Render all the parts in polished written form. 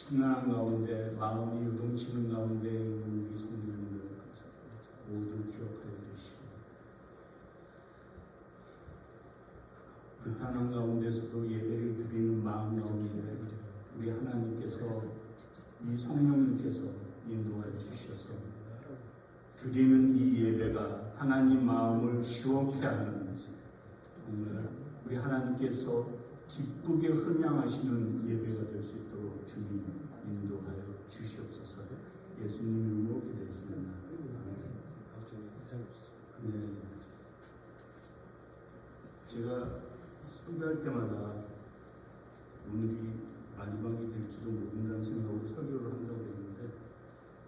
평안한 가운데 마음이 요동치는 가운데 있는 우리 성도님들 모두 기억하여 주시고 불편한 가운데서도 예배를 드리는 마음 가운데 우리 하나님께서 이 성령님께서 인도하여 주셔서 드리는 이 예배가 하나님 마음을 시원케 하는 오늘 우리 하나님께서 기쁘게 흥양하시는 예배가 될 수 있도록 주님 인도하여 주시옵소서. 예수님 이름으로 기도했습니다. 네. 제가 설교할 때마다 오늘이 마지막이 될지도 모른다는 생각으로 설교를 한다고 했는데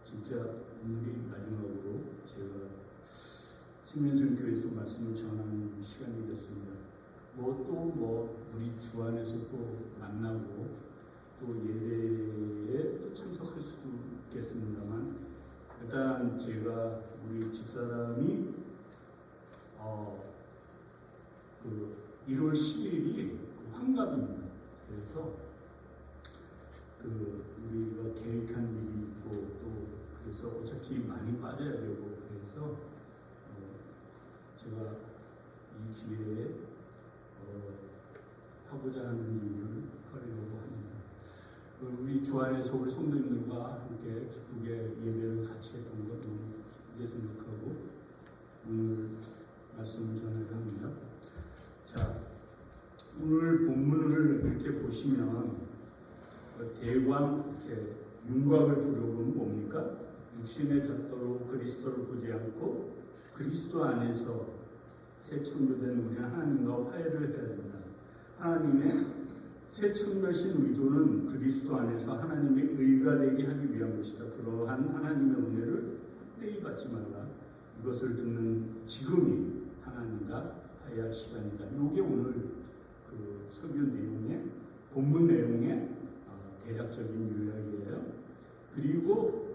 진짜 오늘이 마지막으로 제가 생명선교에서 말씀을 전하는 시간이 됐습니다. 우리 주 안에서 또 만나고 또 예배에 또 참석할 수도 있겠습니다만 일단 제가 우리 집사람이 1월 10일이 환갑입니다. 그래서 우리가 계획한 일이 있고 또 그래서 어차피 많이 빠져야 되고 그래서 제가 이 기회에 하고자 하는 일을 하려고 합니다. 우리 주 안에서 우리 성도님들과 함께 기쁘게 예배를 같이 했던 것 너무 기쁘게 생각하고 오늘 말씀을 전하려 합니다. 자, 오늘 본문을 이렇게 보시면 대광 이렇게 윤곽을 부르면 뭡니까? 육신의 잣도로 그리스도를 보지 않고 그리스도 안에서 새 창조된 우리는 하나님과 화해를 해야 된다. 하나님의 새 창조신 의도는 그리스도 안에서 하나님의 의가 되게 하기 위한 것이다. 그러한 하나님의 은혜를 헛되이 받지 말라. 이것을 듣는 지금이 하나님과 화해할 시간이다. 이게 오늘 설교 내용의 본문 내용의 대략적인 요약이에요. 그리고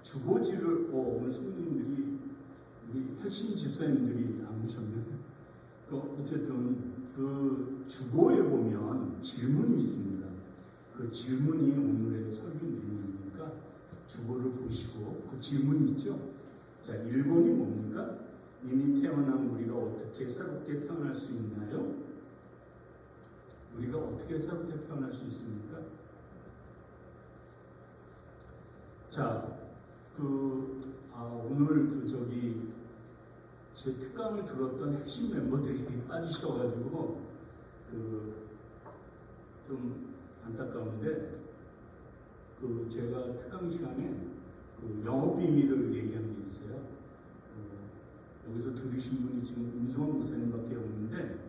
주보지를 오늘 성도님들이 우리 핵심 집사님들이 안 보셨네요. 어쨌든 주보에 보면 질문이 있습니다. 그 질문이 오늘의 설교 내용이니까 주보를 보시고 그 질문이 있죠. 자, 1번이 뭡니까? 이미 태어난 우리가 어떻게 새롭게 태어날 수 있나요? 우리가 어떻게 새롭게 태어날 수 있습니까? 자, 오늘 제 특강을 들었던 핵심 멤버들이 빠지셔가지고 좀 안타까운데 제가 특강 시간에 영업 비밀을 얘기한 게 있어요. 여기서 들으신 분이 지금 임수원 목사님밖에 없는데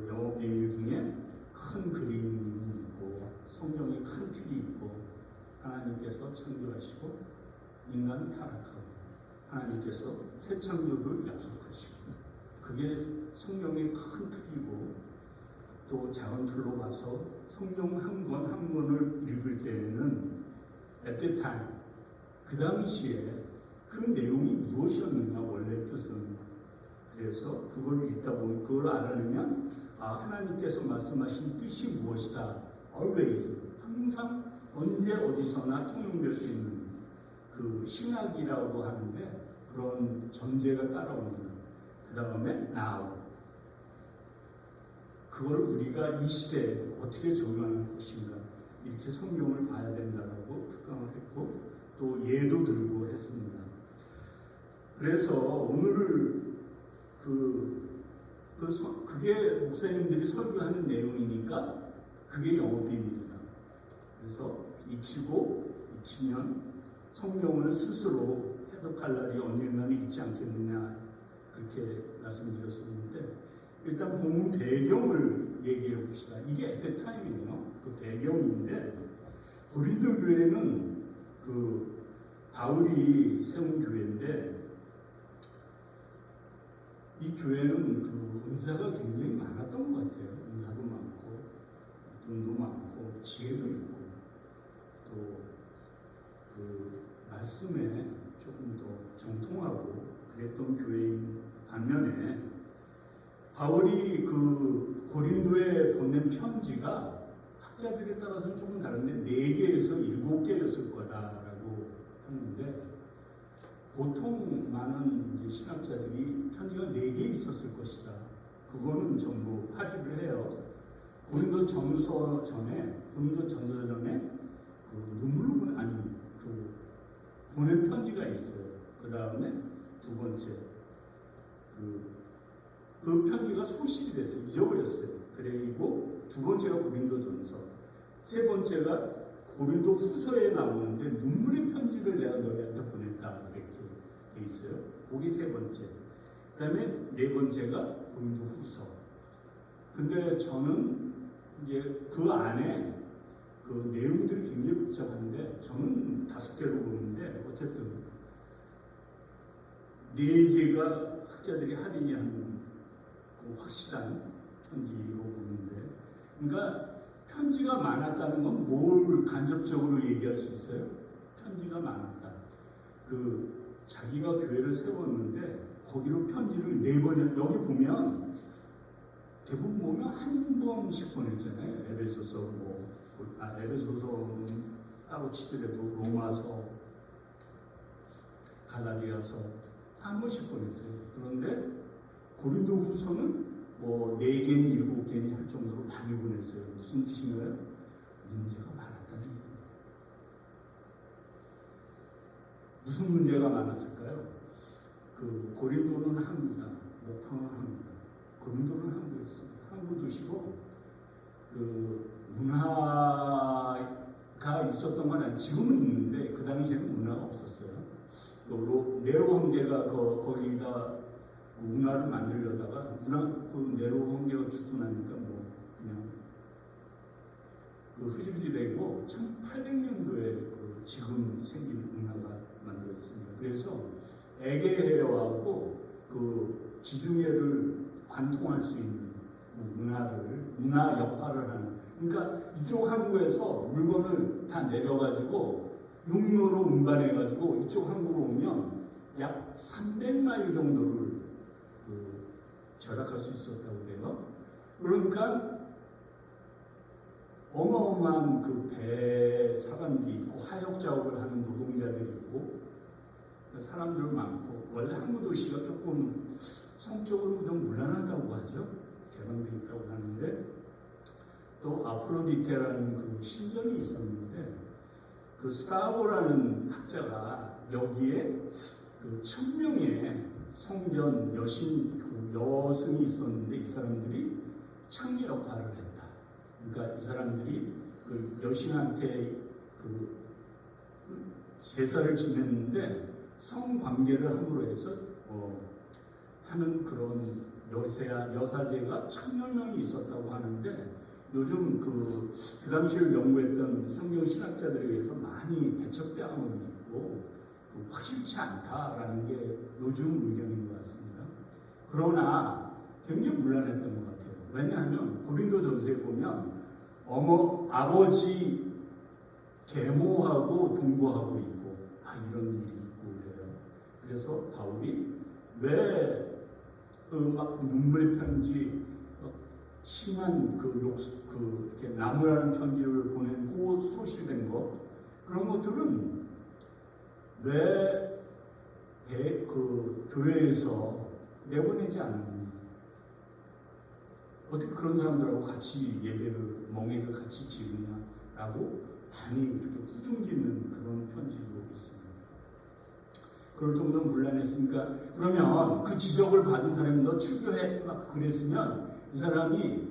영업 비밀 중에 큰 그림이 있고 성경의 큰 틀이 있고 하나님께서 창조하시고 인간은 타락하고 하나님께서 새 창조를 약속하시고 그게 성경의 큰 틀이고 또 작은 틀로 봐서 성경 한 권 한 권을 읽을 때에는 at the time 그 당시에 그 내용이 무엇이었느냐 원래 뜻은 그래서 그걸 읽다 보면 그걸 알아내면 하나님께서 말씀하신 뜻이 무엇이다 always 항상 언제 어디서나 통용될 수 있는 신학이라고 하는데 그런 전제가 따라옵니다. 그 다음에 now 그걸 우리가 이 시대에 어떻게 적용하는 것인가 이렇게 성경을 봐야 된다고 특강을 했고 또 예도 들고 했습니다. 그래서 오늘을 그게 목사님들이 설교하는 내용이니까 그게 영업비밀이다. 그래서 익히면 성경을 스스로 해독할 날이 언젠가는 있지 않겠느냐 그렇게 말씀드렸었는데 일단 본문 배경을 얘기해 봅시다. 이게 에페타임이에요. 그 배경인데 고린도 교회는 바울이 세운 교회인데 이 교회는 은사가 굉장히 많았던 것 같아요. 은사도 많고 돈도 많고 지혜도 있고 또 말씀에 조금 더 정통하고 그랬던 교회인 반면에 바울이 고린도에 보낸 편지가 학자들에 따라서는 조금 다른데 4개에서 7개였을 거다라고 하는데, 보통 많은 이제 신학자들이 편지가 4개 있었을 것이다. 그거는 전부 할애를 해요. 고린도 전서 전에 그 눈물로 아니 그 보낸 편지가 있어요. 그 다음에 두 번째 그 편지가 소실이 됐어요. 잊어버렸어요. 그리고 두 번째가 고린도전서, 세 번째가 고린도 후서에 나오는데 눈물의 편지를 내가 너희한테 보냈다 이렇게 돼 있어요. 거기 세 번째. 그다음에 네 번째가 고린도 후서. 근데 저는 이제 그 안에 그 내용들이 굉장히 복잡한데 저는 5개로 보는데 어쨌든 4개가 학자들이 할애한 그 확실한 편지로 보는데, 그러니까 편지가 많았다는 건 뭘 간접적으로 얘기할 수 있어요? 편지가 많았다. 그 자기가 교회를 세웠는데 거기로 편지를 4번, 여기 보면 대부분 보면 한 번씩 보냈잖아요. 에베소서 에베소서는 따로 치더라도 로마서, 갈라디아서 한 번씩 보냈어요. 그런데 고린도 후서는 뭐 4개니 7개니 할 정도로 많이 보냈어요. 무슨 뜻인가요? 문제가 많았다는 얘기입니다. 무슨 문제가 많았을까요? 그 고린도는 항구다, 목표는 항구다. 고린도는 항구였습니다. 항구 도시고 그 문화가 있었던 건 아니에요. 지금은 있는데 그 당시에는 문화가 없었어요. 네로 황제가 거기다 문화를 만들려다가 그 네로 황제가 죽고 나니까 뭐 그냥 그 흐지부지 되고 1800년도에 그 지금 생긴 문화가 만들어졌습니다. 그래서 에게해하고 그 지중해를 관통할 수 있는 문화 역할을 하는, 그러니까 이쪽 항구에서 물건을 다 내려가지고 육로로 운반해가지고 이쪽 항구로 오면 약 300마일 정도를 절약할 수 있었다고 돼요. 그러니까 어마어마한 그 배 사람들이 있고 하역 작업을 하는 노동자들이 있고 사람들 많고, 원래 항구 도시가 조금 성적으로 좀 문란하다고 하죠. 개방되어 있다고 하는데, 또 아프로디테라는 그 신전이 있었는데 그 스타보라는 학자가 여기에 그 1000명의 성전 여승이 있었는데 이 사람들이 창녀 역할을 했다. 그러니까 이 사람들이 그 여신한테 그 제사를 지냈는데 성관계를 함으로 해서 하는 그런 여사제가 1000여 명이 있었다고 하는데, 요즘 그 당시를 연구했던 성경 신학자들에 의해서 많이 배척당하고 있고 확실치 않다라는 게 요즘 의견인 것 같습니다. 그러나 굉장히 문란했던 것 같아요. 왜냐하면 고린도전서에 보면 아버지 계모하고 동거하고 있고 이런 일이 있고 그래요. 그래서 바울이 왜 막 눈물의 편지, 심한 이렇게 나무라는 편지를 보낸 소실된 것, 그런 것들은 왜 교회에서 내보내지 않느냐, 어떻게 그런 사람들하고 같이 예배를 멍에를 같이 지으냐라고 많이 이렇게 후중기는 그런 편지도 있습니다. 그럴 정도로 문란했으니까, 그러면 그 지적을 받은 사람이 너 출교해 막 그랬으면 이 사람이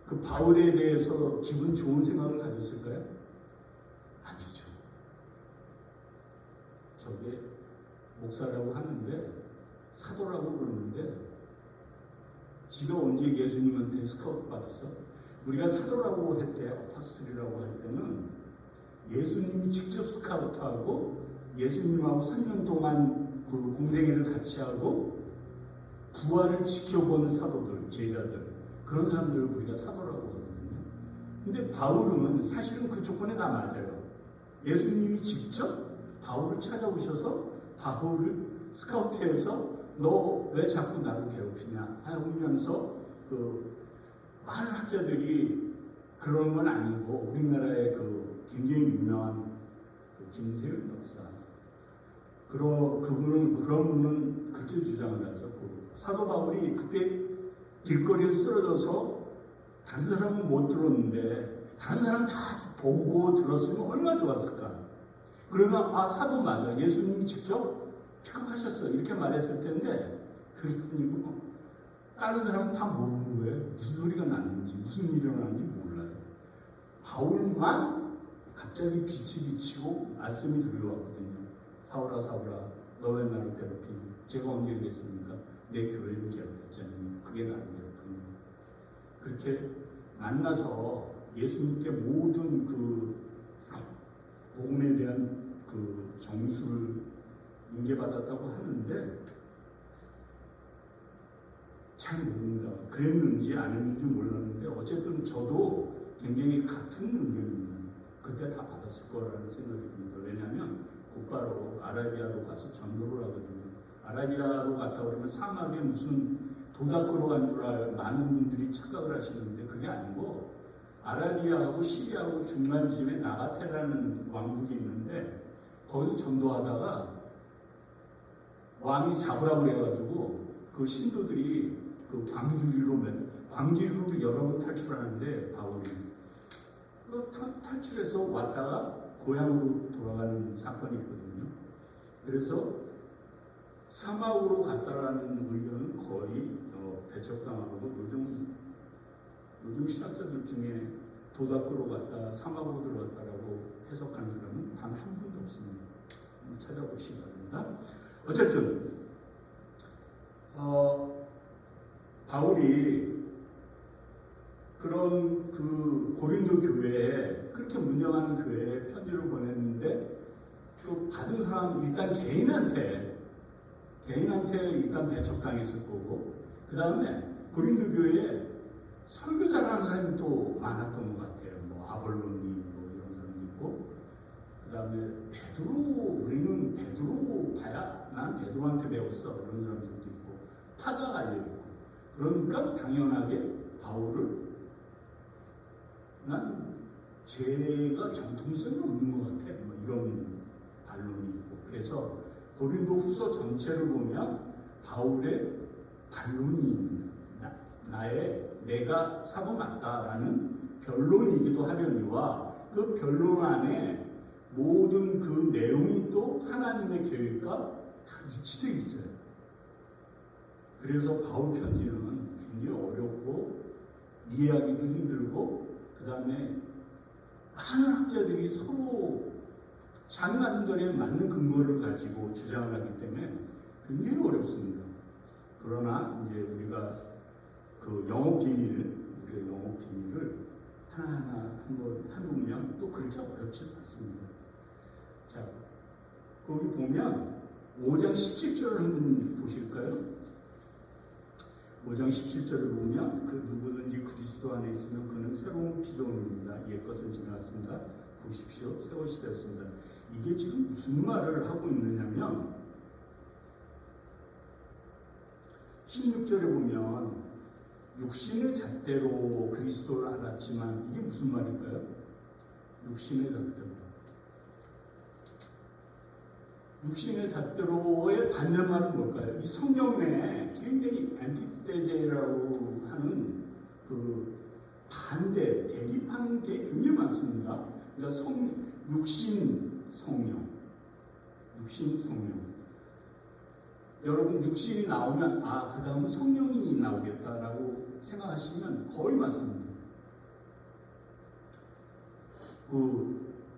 그 바울에 대해서 기분 좋은 생각을 가졌을까요? 아니죠. 저게 목사라고 하는데 사도라고 그러는데 지가 언제 예수님한테 스카우트 받았어? 우리가 사도라고 했대, 어퍼스트리라고 할 때는 예수님이 직접 스카우트하고 예수님하고 3년 동안 그 공생애를 같이 하고 부활을 지켜본 사도들, 제자들, 그런 사람들을 우리가 사도라고 하거든요. 근데 바울은 사실은 그 조건에 다 맞아요. 예수님이 직접 바울을 찾아오셔서 바울을 스카우트해서 너 왜 자꾸 나를 괴롭히냐 하면서 많은 학자들이 그런 건 아니고 우리나라의 그 굉장히 유명한 그 김세윤 박사 그런 분은 그렇게 주장을 하죠. 그 사도 바울이 그때 길거리에 쓰러져서 다른 사람은 못 들었는데 다른 사람 다 보고 들었으면 얼마나 좋았을까. 그러면 아 사도 맞아. 예수님이 직접 픽업하셨어. 이렇게 말했을 텐데 그게 아니고 다른 사람은 다 모르는 거예요. 무슨 소리가 났는지 무슨 일이 일어났는지 몰라요. 바울만 갑자기 빛이 비치고 말씀이 들려왔거든요. 사울아 사울아 너 왜 나를 괴롭히니? 제가 언제 그랬습니까? 내 교회를 괴롭혔지 않니? 그게 나를 괴롭히니? 그렇게 만나서 예수님께 모든 그 복음에 대한 그 정수를 인계받았다고 하는데 잘 모릅니다. 그랬는지 안 했는지 몰랐는데 어쨌든 저도 굉장히 같은 의견입니다. 그때 다 받았을 거라는 생각이 듭니다. 왜냐하면 곧바로 아라비아로 가서 전도를 하거든요. 아라비아로 갔다 그러면 사막에 무슨 도닥으로 간 줄 많은 분들이 착각을 하시는데 그게 아니고 아라비아하고 시리아하고 중간쯤에 나가테라는 왕국이 있는데 거기서 전도하다가 왕이 잡으라고 그래가지고 그 신도들이 그 광주리로 여러 번 탈출하는데 바울이 그 탈출해서 왔다가 고향으로 돌아가는 사건이 있거든요. 그래서 사막으로 갔다라는 의견은 거의 배척당하고 요즘 신학자들 중에 도닥으로 갔다 사막으로 들어갔다라고 해석한 사람은 단 한 분도 없습니다. 찾아보시기 바랍니다. 어쨌든 바울이 그런 그 고린도 교회에 그렇게 문제 많은 교회에 편지를 보냈는데 또 받은 사람 일단 개인한테 일단 배척당했을 거고 그 다음에 고린도 교회에 설교 잘하는 사람이 또 많았던 것 같아요. 뭐 아볼로니 뭐 이런 사람도 있고 그 다음에 우리는 베드로 봐야 난 베드로한테 배웠어 이런 사람들도 있고 파가 알려있고 그러니까 당연하게 바울을 난 제가 정통성이 없는 것 같아 뭐 이런 반론이 있고 그래서 고린도 후서 전체를 보면 바울의 반론이 있습니다. 내가 사도 맞다라는 변론이기도 하려니와 그 변론 안에 모든 그 내용이 또 하나님의 계획과 다 위치되어 있어요. 그래서 바울 편지는 굉장히 어렵고 이해하기도 힘들고 그 다음에 많은 학자들이 서로 자기 나름대로에 맞는 근거를 가지고 주장을 하기 때문에 굉장히 어렵습니다. 그러나 이제 우리가 그 영업 비밀을 하나하나 한번 해보면 또 그렇게 어렵지 않습니다. 자, 거기 보면 5장 17절을 한번 보실까요? 5장 17절을 보면 그 누구든지 그리스도 안에 있으면 그는 새로운 피조물입니다. 옛것은 지나갔습니다. 보십시오. 새 것이 되었습니다. 이게 지금 무슨 말을 하고 있느냐면 16절에 보면 육신의 잣대로 그리스도를 알았지만 이게 무슨 말일까요? 육신의 잣대로. 육신의 잣대로의 반대말은 뭘까요? 이 성경 내에 굉장히 안티테제라고 하는 그 반대, 대립하는 게 굉장히 많습니다. 그러니까 육신, 성령. 여러분 육신이 나오면 그 다음은 성령이 나오겠다라고 생각하시면 거의 맞습니다.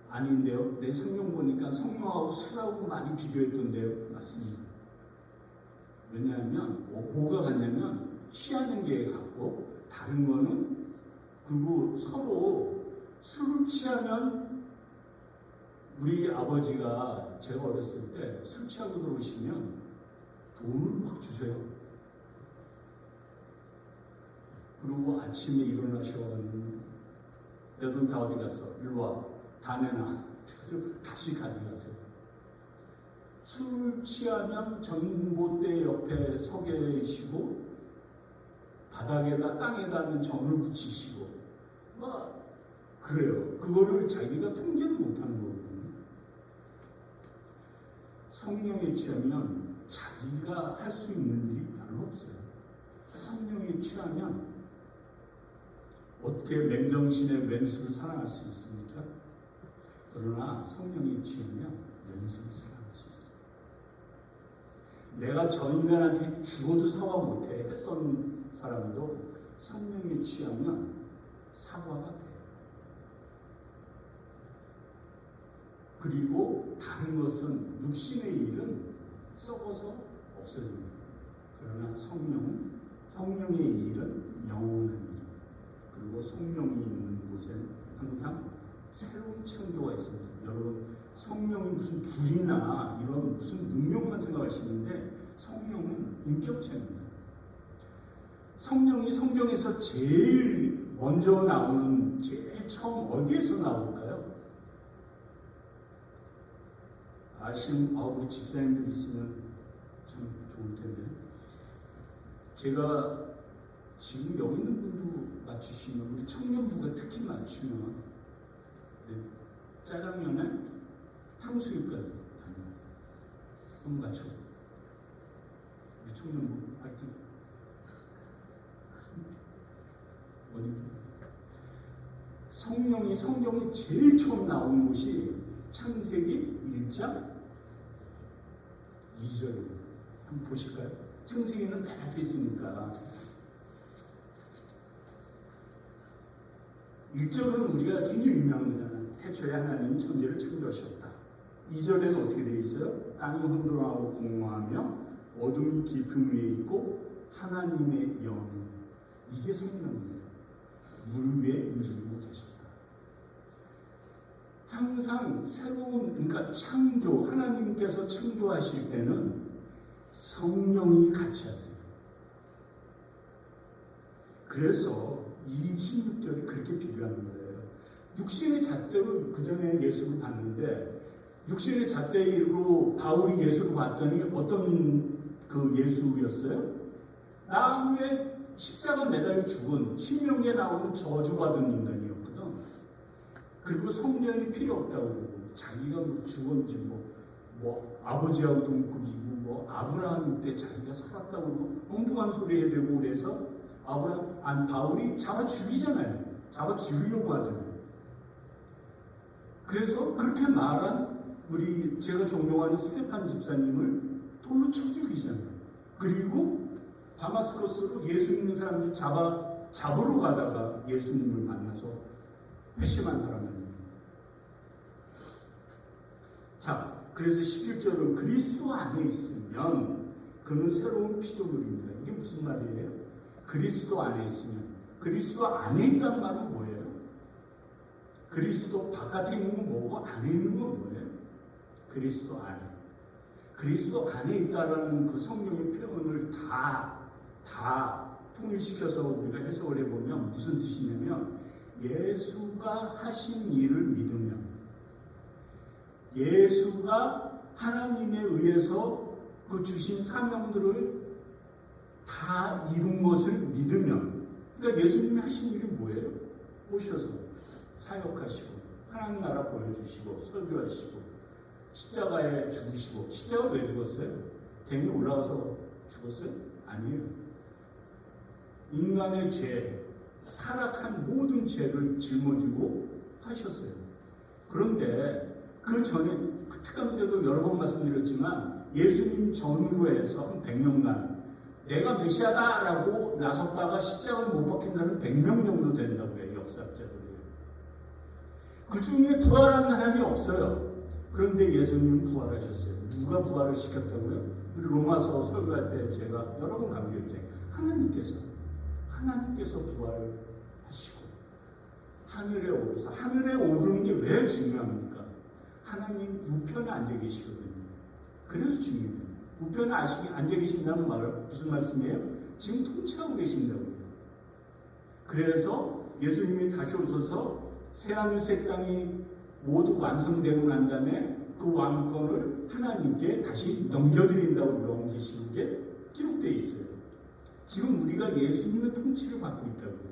아닌데요. 내 성경 보니까 성령하고 술하고 많이 비교했던데요. 맞습니다. 왜냐하면 뭐가 같냐면 취하는 게 같고 다른 거는 그리고 서로 술을 취하면 우리 아버지가 제가 어렸을 때 술 취하고 들어오시면 돈을 막 주세요. 그리고 아침에 일어나셔가지고 내 돈 다 어디 갔어? 일로 와. 다 내놔. 그래서 다시 가져가세요. 술을 취하면 전봇대 옆에 서 계시고 바닥에다 땅에다는 점을 붙이시고 막 그래요. 그거를 자기가 통제를 못하는 거거든요. 성령에 취하면 자기가 할 수 있는 일이 별로 없어요. 성령에 취하면 어떻게 맨정신에 왼수를 사랑할 수 있습니까? 그러나 성령에 취하면 왼수를 사랑할 수 있어요. 내가 저 인간한테 죽어도 사과 못해 했던 사람도 성령에 취하면 사과가 돼요. 그리고 다른 것은 육신의 일은 썩어서 없어집니다. 그러나 성령의 일은 영원한 일. 그리고 성령이 있는 곳엔 항상 새로운 창조가 있습니다. 여러분, 성령이 무슨 불이나 이런 무슨 능력만 생각하시는데 성령은 인격체입니다. 성령이 성경에서 제일 먼저 나오는, 제일 처음 어디에서 나올까요? 아시는 우리 집사님들 있으면 참 좋을 텐데, 제가 지금 여기 있는 분도 맞추시면, 우리 청년부가 특히 맞추면 짜장면에 탕수육까지 한번 맞춰. 우리 청년부 파이팅. 성경이 제일 처음 나온 곳이 창세기 1장 2절입니다. 한번 보실까요? 창세기는 다 있으니까 1절은 우리가 굉장히 유명한 거잖아요. 태초에 하나님이 천지를 창조하셨다. 2절에는 어떻게 되어 있어요? 땅이 혼돈하고 공허하며 어둠이 깊은 위에 있고 하나님의 영, 이게 성령이에요. 물 위에 움직이고 계셨다. 항상 새로운, 그러니까 창조, 하나님께서 창조하실 때는 성령이 같이 하세요. 그래서 이 16절이 그렇게 비교하는 거예요. 육신의 잣대로 그 전에 예수를 봤는데, 육신의 잣대로 바울이 예수를 봤더니 어떤 그 예수였어요? 나무에 십자가 매달려 죽은, 신명기에 나오는 저주받은 인간이었거든. 그리고 성전이 필요 없다고 그러고, 자기가 뭐 죽었는지 뭐 아버지하고 동급이고 뭐 아브라함 때 자기가 살았다고 그러고 엉뚱한 소리 해대고, 그래서 바울이 잡아 죽이잖아요. 잡아 죽이려고 하잖아요. 그래서 그렇게 말한 제가 존경하는 스테판 집사님을 돌로 쳐 죽이잖아요. 그리고 다마스커스로 예수 믿는 사람들 잡으러 가다가 예수님을 만나서 회심한 사람입니다. 자, 그래서 17절은 그리스도 안에 있으면 그는 새로운 피조물입니다. 이게 무슨 말이에요? 그리스도 안에 있으면, 그리스도 안에 있다는 말은 뭐예요? 그리스도 바깥에 있는 건 뭐고 안에 있는 건 뭐예요? 그리스도 안에. 그리스도 안에 있다라는 그 성경의 표현을 다 통일시켜서 우리가 해석을 해보면 무슨 뜻이냐면, 예수가 하신 일을 믿으면, 예수가 하나님에 의해서 그 주신 사명들을 다 이룬 것을 믿으면, 그러니까 예수님이 하신 일이 뭐예요? 오셔서 사역하시고 하나님 나라 보여주시고 설교하시고 십자가에 죽으시고. 십자가 왜 죽었어요? 댕이 올라와서 죽었어요? 아니에요. 인간의 죄, 타락한 모든 죄를 짊어지고 하셨어요. 그런데 그 전에, 그 특강 때도 여러 번 말씀드렸지만, 예수님 전후로 해서 한 100년간 내가 메시아다라고 나섰다가 십자가를 못 박힌 사람은 100명 정도 된다고 해요, 역사학자들이. 그 중에 부활한 사람이 없어요. 그런데 예수님은 부활하셨어요. 누가 부활을 시켰다고요? 우리 로마서 설교할 때 제가 여러 번 강조했죠. 하나님께서 부활을 하시고 하늘에 오르사. 하늘에 오르는 게 왜 중요합니까? 하나님 우편에 앉아 계시거든요. 그래서 중요해요. 우편에 앉아 계신다는 말은 무슨 말씀이에요? 지금 통치하고 계신다고요. 그래서 예수님이 다시 오셔서 새하늘 새 땅이 모두 완성되고 난 다음에 그 왕권을 하나님께 다시 넘겨드린다고 명계시록에 기록되어 있어요. 지금 우리가 예수님의 통치를 받고 있다고요.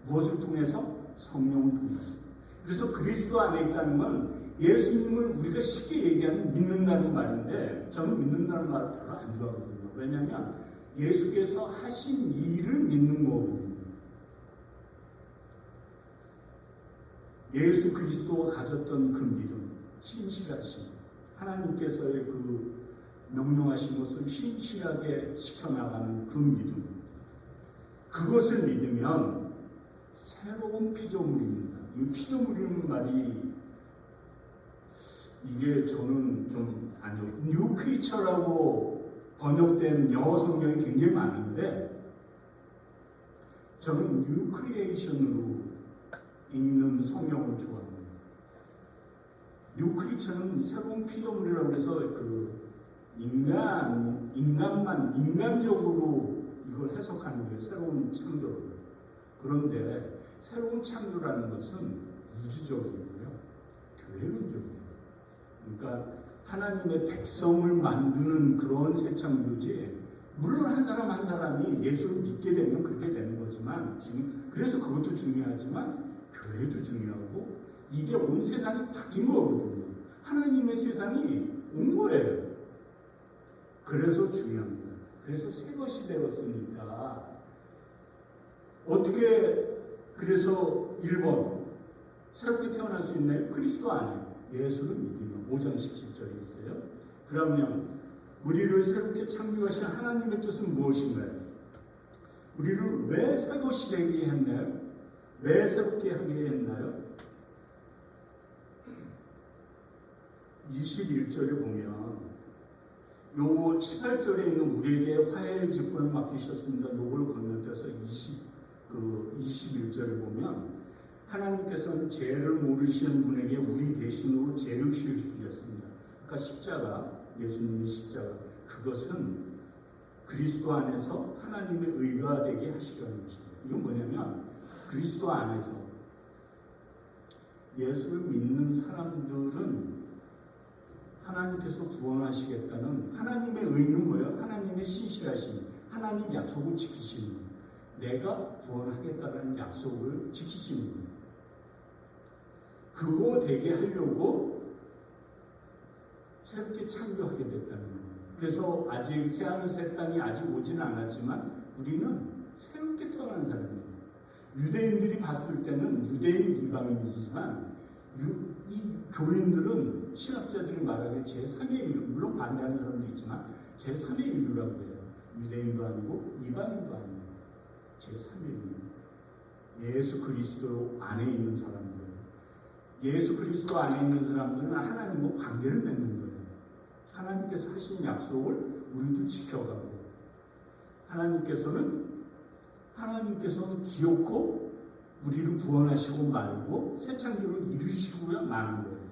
무엇을 통해서? 성령을 통해서. 그래서 그리스도 안에 있다는 건 예수님을 우리가 쉽게 얘기하면 믿는다는 말인데, 저는 믿는다는 말을 별로 안 좋아하거든요. 왜냐하면 예수께서 하신 일을 믿는 거거든요. 예수 그리스도가 가졌던 그 믿음, 신실하심, 하나님께서의 그 명령하신 것을 신실하게 지켜나가는 그 믿음, 그것을 믿으면 새로운 피조물입니다. 이 피조물이라는 말이 이게 저는 좀 아니요. 뉴 크리처라고 번역된 영어 성경이 굉장히 많은데 저는 뉴 크리에이션으로 읽는 성경을 좋아합니다. 뉴 크리처는 새로운 피조물이라고 해서 그 인간적으로 이걸 해석하는 거예요. 새로운 창조를. 그런데 새로운 창조라는 것은 우주적이고요. 교회론적이에요. 그러니까 하나님의 백성을 만드는 그런 새 창조지, 물론 한 사람 한 사람이 예수를 믿게 되면 그렇게 되는 거지만, 지금 그래서 그것도 중요하지만 교회도 중요하고, 이게 온 세상이 바뀐 거거든요. 하나님의 세상이 온 거예요. 그래서 중요합니다. 그래서 새 것이 되었으니까 어떻게, 그래서 1번 새롭게 태어날 수 있나요? 그리스도 안에 예수를 믿으면 5장 17절에 있어요. 그러면 우리를 새롭게 창조하신 하나님의 뜻은 무엇인가요? 우리를 왜 새 것이 되게 했나요? 왜 새롭게 하게 했나요? 21절에 보면, 요 18절에 있는 우리에게 화해의 직분을 맡기셨습니다. 요걸 건너뛰어서 21절에 보면, 하나님께서는 죄를 모르시는 분에게 우리 대신으로 죄를 씌우셨습니다. 그러니까 십자가, 예수님의 십자가, 그것은 그리스도 안에서 하나님의 의가 되게 하시려는 것입니다. 이건 뭐냐면, 그리스도 안에서 예수를 믿는 사람들은 하나님께서 구원하시겠다는 하나님의 의는 뭐예요? 하나님의 신실하심, 하나님 약속을 지키시는 거예요. 내가 구원하겠다는 약속을 지키시는 거예요. 그거 되게 하려고 새롭게 창조하게 됐다는 거예요. 그래서 아직 새하늘 새 땅이 아직 오지는 않았지만 우리는 새롭게 태어난 사람이에요. 유대인들이 봤을 때는 유대인 이방인이지만 이 교인들은 신학자들이 말하기에 제3의 인류, 물론 반대하는 사람도 있지만 제3의 인류라고 해요. 유대인도 아니고 이방인도 아니고 제3의 인류. 예수 그리스도 안에 있는 사람들. 예수 그리스도 안에 있는 사람들은 하나님과 관계를 맺는 거예요. 하나님께서 하신 약속을 우리도 지켜가고, 하나님께서는 기어코 우리를 구원하시고 말고 새 창조를 이루시고야 마는 거예요.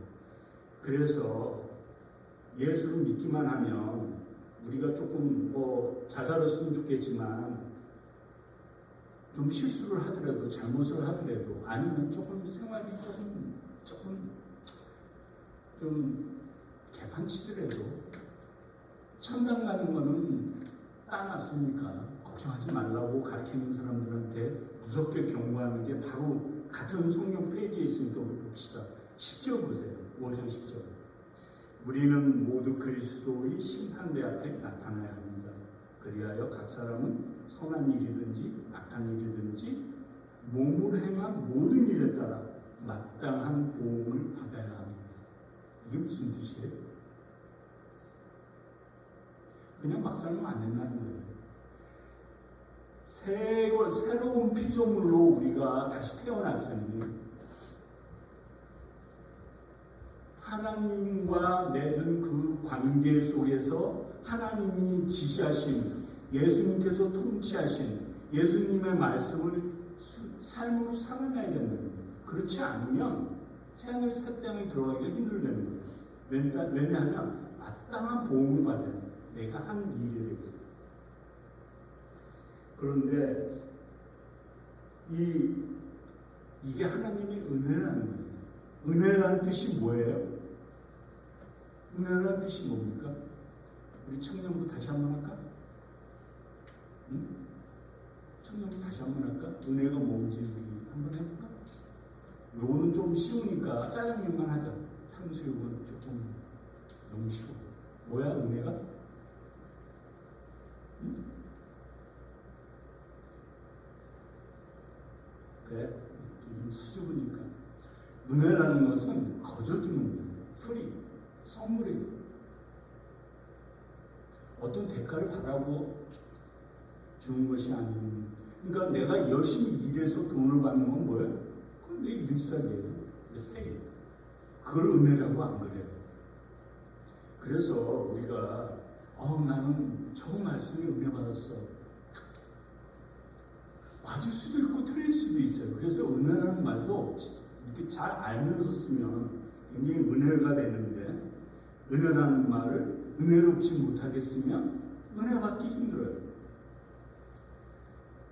그래서 예수를 믿기만 하면 우리가 조금 잘 살았으면 좋겠지만, 좀 실수를 하더라도, 잘못을 하더라도, 아니면 조금 생활이 좀 개판치더라도 천당 가는 거는 따놨으니까 걱정하지 말라고 가르치는 사람들한테 무섭게 경고하는 게 바로 같은 성경 페이지에 있으니까 우리 봅시다. 10절 보세요. 5장 10절. 우리는 모두 그리스도의 심판대 앞에 나타나야 합니다. 그리하여 각 사람은 선한 일이든지 악한 일이든지 몸으로 행한 모든 일에 따라 마땅한 보응을 받아야 합니다. 이게 무슨 뜻이에요? 그냥 막 살면 안 된다는 거예요. 새로운 피조물로 우리가 다시 태어났으니 하나님과 맺은 그 관계 속에서 하나님이 지시하신, 예수님께서 통치하신 예수님의 말씀을 삶으로 살아내야 된다는 거예요. 그렇지 않으면 새하늘 새 땅에 들어가기가 힘들다는 거예요. 왜냐하면 마땅한 보응을 받아요. 내가 하는 일에 대해서. 그런데 이게 하나님의 은혜라는 거예요. 은혜라는 뜻이 뭐예요? 은혜라는 뜻이 뭡니까? 우리 청년부 다시 한번 할까? 응? 청년 다시 한번 할까? 은혜가 뭔지 우리 한번 해볼까? 요거는 좀 쉬우니까 짜장면만 하자. 탕수육은 조금 너무 쉬워. 뭐야 은혜가? 응? 그래? 좀 수줍으니까. 은혜라는 것은 거저주는 거예요. 프리, 선물이에요. 어떤 대가를 바라고 주는 것이 아닌. 그러니까 내가 열심히 일해서 돈을 받는 건 뭐예요? 그건 내 일상이에요. 내 페이. 그걸 은혜라고 안 그래요. 그래서 우리가 나는 저 말씀에 은혜 받았어. 맞을 수도 있고 틀릴 수도 있어요. 그래서 은혜라는 말도 이렇게 잘 알면서 쓰면 굉장히 은혜가 되는데, 은혜라는 말을 은혜롭지 못하게 쓰면 은혜 받기 힘들어요.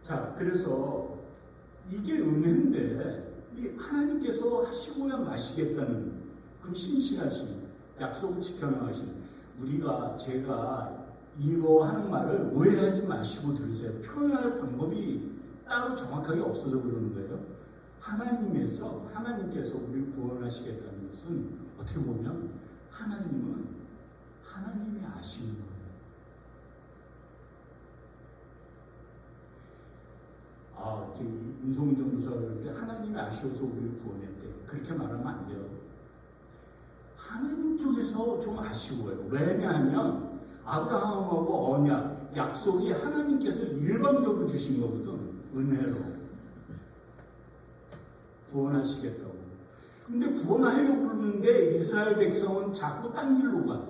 자, 그래서 이게 은혜인데 이 하나님께서 하시고야 마시겠다는 그 신실하심, 약속을 지켜나가신, 제가 이거 하는 말을 오해하지 마시고 들으세요. 표현할 방법이 따로 정확하게 없어서 그러는 거예요. 하나님께서 우리를 구원하시겠다는 것은 어떻게 보면 하나님이 아시는 거예요. 임성훈 전도사가 그러는데 하나님이 아쉬워서 우리를 구원했대. 그렇게 말하면 안 돼요. 하나님 쪽에서 좀 아쉬워요. 왜냐하면 아브라함하고 언약, 약속이 하나님께서 일방적으로 주신 거거든. 은혜로 구원하시겠다고. 근데 구원하려고 그러는데 이스라엘 백성은 자꾸 딴 길로 가.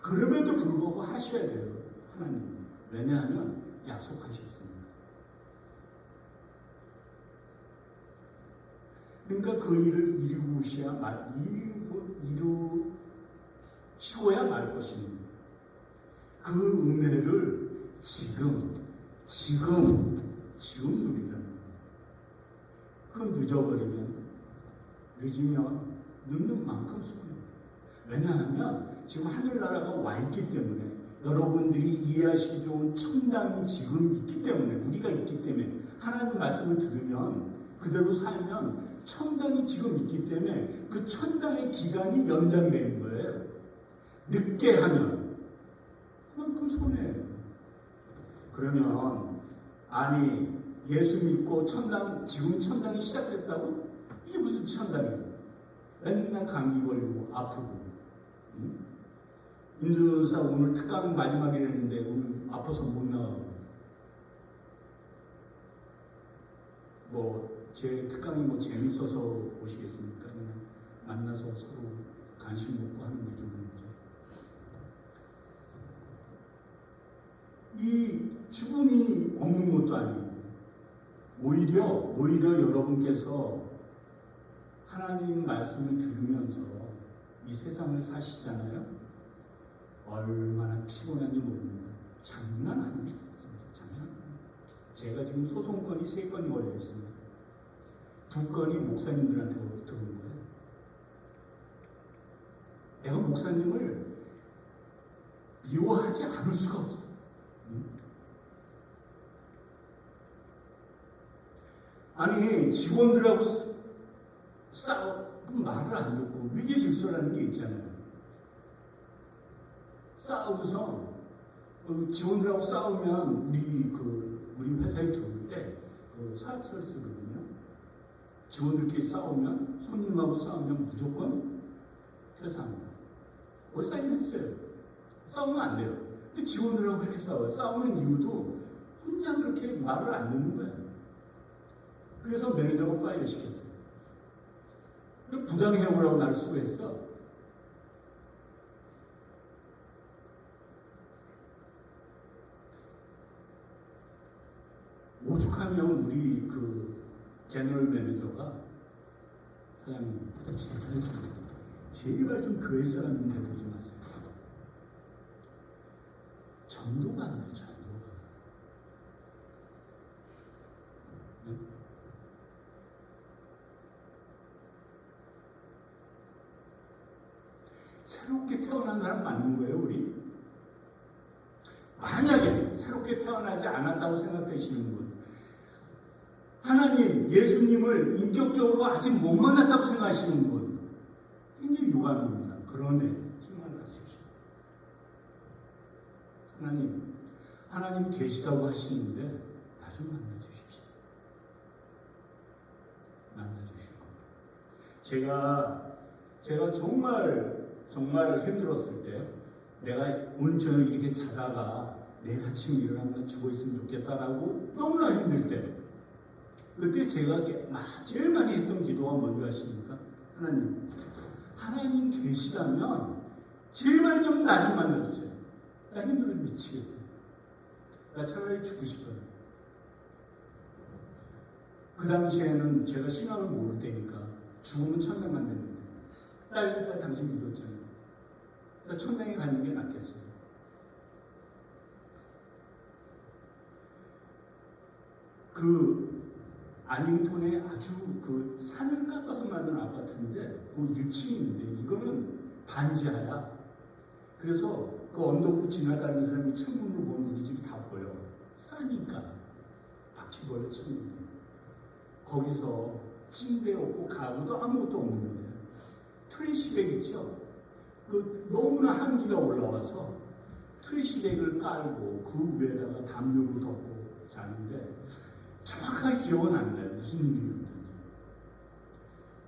그럼에도 불구하고 하셔야 돼요. 하나님. 왜냐하면 약속하셨습니다. 그러니까 그 일을 이루시고야 말 것입니다. 그 은혜를 지금 누리는. 그건 늦으면 늦는 만큼 손해요. 왜냐하면 지금 하늘나라가 와 있기 때문에, 여러분들이 이해하시기 좋은 천당이 지금 있기 때문에, 우리가 있기 때문에, 하나님 말씀을 들으면 그대로 살면 천당이 지금 있기 때문에 그 천당의 기간이 연장되는 거예요. 늦게 하면 그만큼 손해예요. 그러면 예수 믿고 지금 천당이 시작됐다고? 이게 무슨 천당이에요? 맨날 감기 걸리고 아프고. 임준호사 오늘 특강 마지막이랬는데 오늘 아파서 못 나가고. 제 특강이 재밌어서 오시겠습니까? 그냥 만나서 서로 간식 먹고 하는 게 좋은 거죠. 이 죽음이 없는 것도 아니고, 오히려 여러분께서 하나님 말씀을 들으면서 이 세상을 사시잖아요. 얼마나 피곤한지 모릅니다. 장난 아니에요. 진짜 장난 아니에요. 제가 지금 소송건이 3건이 걸려 있습니다. 2건이 목사님들한테 들어온 거예요. 내가 목사님을 미워하지 않을 수가 없어. 직원들하고 말을 안 듣고 위계질서라는 게 있잖아요. 싸우고서 직원들하고 싸우면 우리 회사에 들어올 때 사업서를 쓰거든요. 직원들끼리 싸우면, 손님하고 싸우면 무조건 퇴사합니다. 사인했어요. 싸우면 안 돼요. 근데 직원들하고 그렇게 싸워요. 싸우는 이유도 혼자 그렇게 말을 안 듣는 거예요. 그래서 매니저가 파이어 시켰어요. 부당해오라고 날 수고했어. 오죽하면 우리 제너럴 매니저가 사장님, 제발 좀 교회 사람님 데려오지 마세요. 전도가 안 돼, 전도가. 네? 새롭게 태어난 사람 맞는 거예요, 우리? 만약에 새롭게 태어나지 않았다고 생각되시는 분, 하나님, 예수님을 인격적으로 아직 못 만났다고 생각하시는 분, 굉장히 유감입니다. 그러네, 희망을 하십시오. 하나님 계시다고 하시는데 나 좀 만나주십시오. 만나주실 겁니다. 제가 정말 힘들었을 때, 내가 오늘 저녁 이렇게 자다가 내일 아침에 일어나면 죽어 있으면 좋겠다라고 너무나 힘들 때, 그때 제가 제일 많이 했던 기도가 뭔지 아십니까? 하나님 계시다면 제발 좀 나 좀 만나주세요. 나 힘들어 미치겠어요. 나 차라리 죽고 싶어요. 그 당시에는 제가 신앙을 모를 때니까 죽으면 천당만 되는데, 딸들과 당신 믿었잖아요. 그러니까 천당에 가는 게 낫겠어요. 그 알링턴에 아주 그 산을 깎아서 만든 아파트인데 그 1층인데 이거는 반지하야. 그래서 그 언덕으로 지나가는 사람이 창문으로 보면 우리 집이 다 보여. 싸니까 바퀴벌레 창문. 거기서 침대 없고 가구도 아무것도 없는 거예요. 트래시백 있죠? 그 너무나 한기가 올라와서 트래시백을 깔고 그 위에다가 담요를 덮고 자는데 정확하게 기억은 안 나요. 무슨 일이었든지.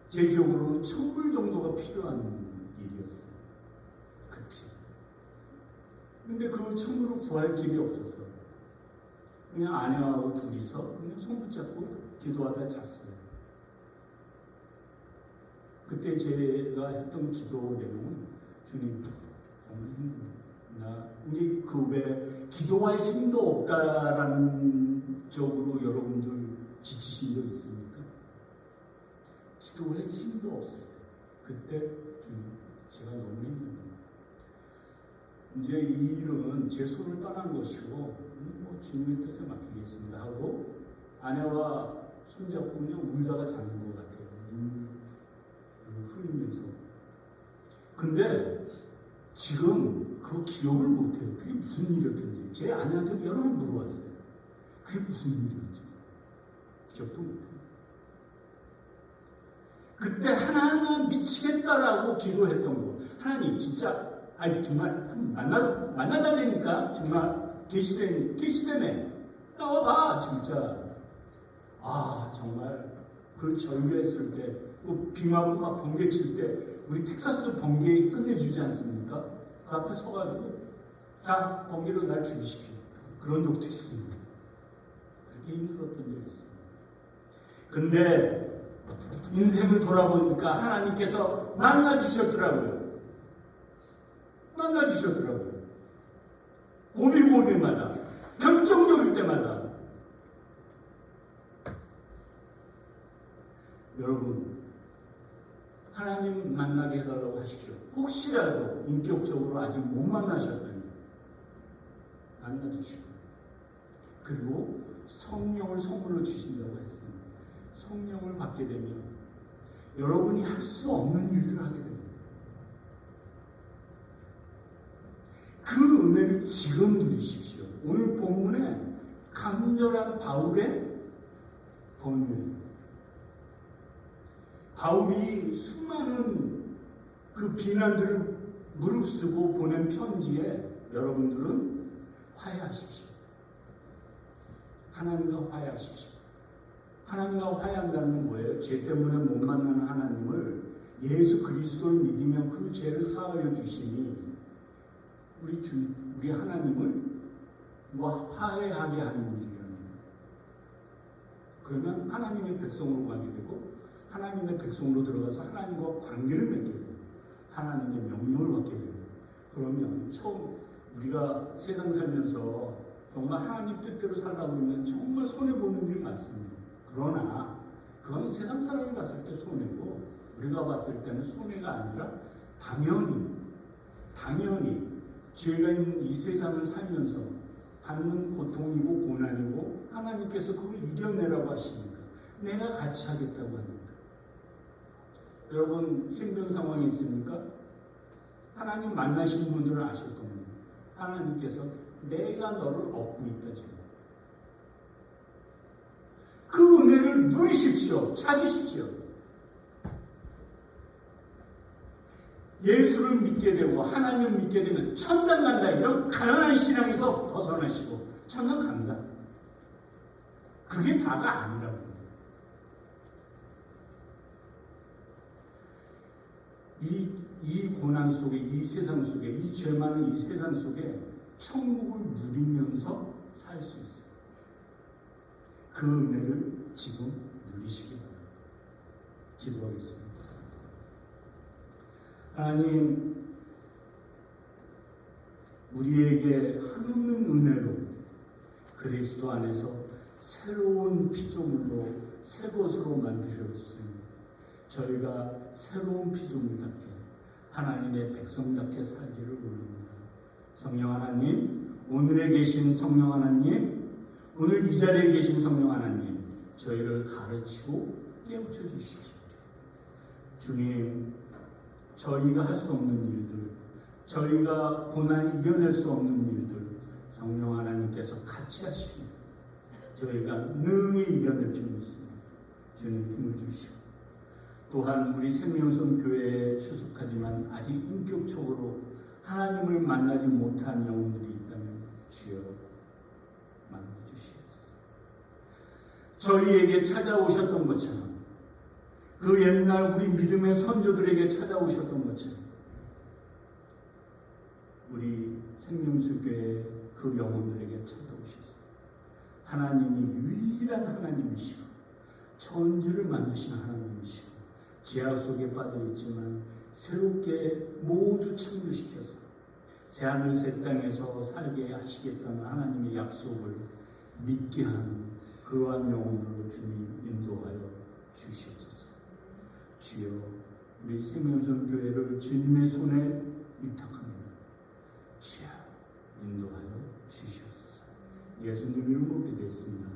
제 기억으로는 1,000불 정도가 필요한 일이었어요. 그치. 근데 그 1,000불을 구할 길이 없어서 그냥 아내하고 둘이서 그냥 손 붙잡고 기도하다 잤어요. 그때 제가 했던 기도 내용은, 주님, 정말 힘듭니다. 이제 그 외에 기도할 힘도 없다라는 쪽으로 여러분들 지치신 적 있습니까? 기도할 힘도 없을 때, 그때 주님, 제가 너무 힘듭니다. 이제 이 일은 제 손을 떠난 것이고 뭐 주님의 뜻에 맡기겠습니다 하고 아내와 손잡고 그냥 울다가 자는 것 같아요. 흘리면서. 근데 지금 그거 기억을 못해요. 그게 무슨 일이었든지. 제 아내한테도 여러 번 물어봤어요. 그게 무슨 일이었지? 기억도 못해요. 그때 하나하나 미치겠다라고 기도했던 거. 하나님 진짜 정말 만나달라니까 정말 계시되네. 나와봐 진짜. 정말 그 절규했을 때, 그 비 맞고 막 번개 칠 때 우리 텍사스 번개 끝내주지 않습니까? 그 앞에 서가지고 자, 번개로 날 죽이십시오. 그런 적도 있습니다. 그렇게 힘들었던 적이 있습니다. 근데 인생을 돌아보니까 하나님께서 만나주셨더라고요. 고비고비마다, 결정적일 때마다. 여러분, 하나님 만나게 해달라고 하십시오. 혹시라도 인격적으로 아직 못 만나셨다면 만나주시고, 그리고 성령을 선물로 주신다고 했습니다. 성령을 받게 되면 여러분이 할 수 없는 일들을 하게 됩니다. 그 은혜를 지금 누리십시오. 오늘 본문에 간절한 바울의 권유예요. 바울이 수많은 그 비난들을 무릅쓰고 보낸 편지에 여러분들은 화해하십시오. 하나님과 화해하십시오. 하나님과 화해한다는 건 뭐예요? 죄 때문에 못 만나는 하나님을 예수 그리스도를 믿으면 그 죄를 사하여 주시니 우리 하나님을 화해하게 하는 일이라는 거예요. 그러면 하나님의 백성으로 가게 되고 하나님의 백성으로 들어가서 하나님과 관계를 맺게 되고 하나님의 명령을 받게 되고, 그러면 처음 우리가 세상 살면서 정말 하나님 뜻대로 살라고 그러면 정말 손해보는 일이 많습니다. 그러나 그건 세상 사람이 봤을 때 손해고 우리가 봤을 때는 손해가 아니라 당연히 죄가 있는 이 세상을 살면서 받는 고통이고 고난이고 하나님께서 그걸 이겨내라고 하시니까 내가 같이 하겠다고 하니까. 여러분 힘든 상황이 있습니까? 하나님 만나신 분들은 아실 겁니다. 하나님께서 내가 너를 얻고 있다 지금. 그 은혜를 누리십시오. 찾으십시오. 예수를 믿게 되고 하나님을 믿게 되면 천당 간다. 이런 가난한 신앙에서 벗어나시고 천당 간다. 그게 다가 아니라고. 이 고난 속에, 이 세상 속에, 이 죄 많은 이 세상 속에 천국을 누리면서 살 수 있어요. 그 은혜를 지금 누리시기 바랍니다. 기도하겠습니다. 하나님, 우리에게 한없는 은혜로 그리스도 안에서 새로운 피조물로 새 것으로 만드셨습니다. 저희가 새로운 피조물답게 하나님의 백성답게 살기를 원합니다. 성령 하나님, 오늘에 계신 성령 하나님, 오늘 이 자리에 계신 성령 하나님, 저희를 가르치고 깨우쳐 주십시오. 주님, 저희가 할 수 없는 일들, 저희가 고난 이겨낼 수 없는 일들, 성령 하나님께서 같이 하시고 저희가 능히 이겨낼 줄 믿습니다. 주님 힘을 주시고, 또한 우리 생명선 교회에 출석하지만 아직 인격적으로 하나님을 만나지 못한 영혼들이 있다면 주여 만나주시옵소서. 저희에게 찾아오셨던 것처럼, 그 옛날 우리 믿음의 선조들에게 찾아오셨던 것처럼 우리 생명수교회 그 영혼들에게 찾아오셔서 하나님이 유일한 하나님이시고 천지를 만드신 하나님이시고 죄악 속에 빠져있지만 새롭게 모두 창조시켜서 새하늘 새 땅에서 살게 하시겠다는 하나님의 약속을 믿게 하는 그러한 영혼들로 주님 인도하여 주시옵소서. 주여, 우리 생명선 교회를 주님의 손에 위탁합니다. 주여, 인도하여 주시옵소서. 예수님 이름으로 기도했습니다.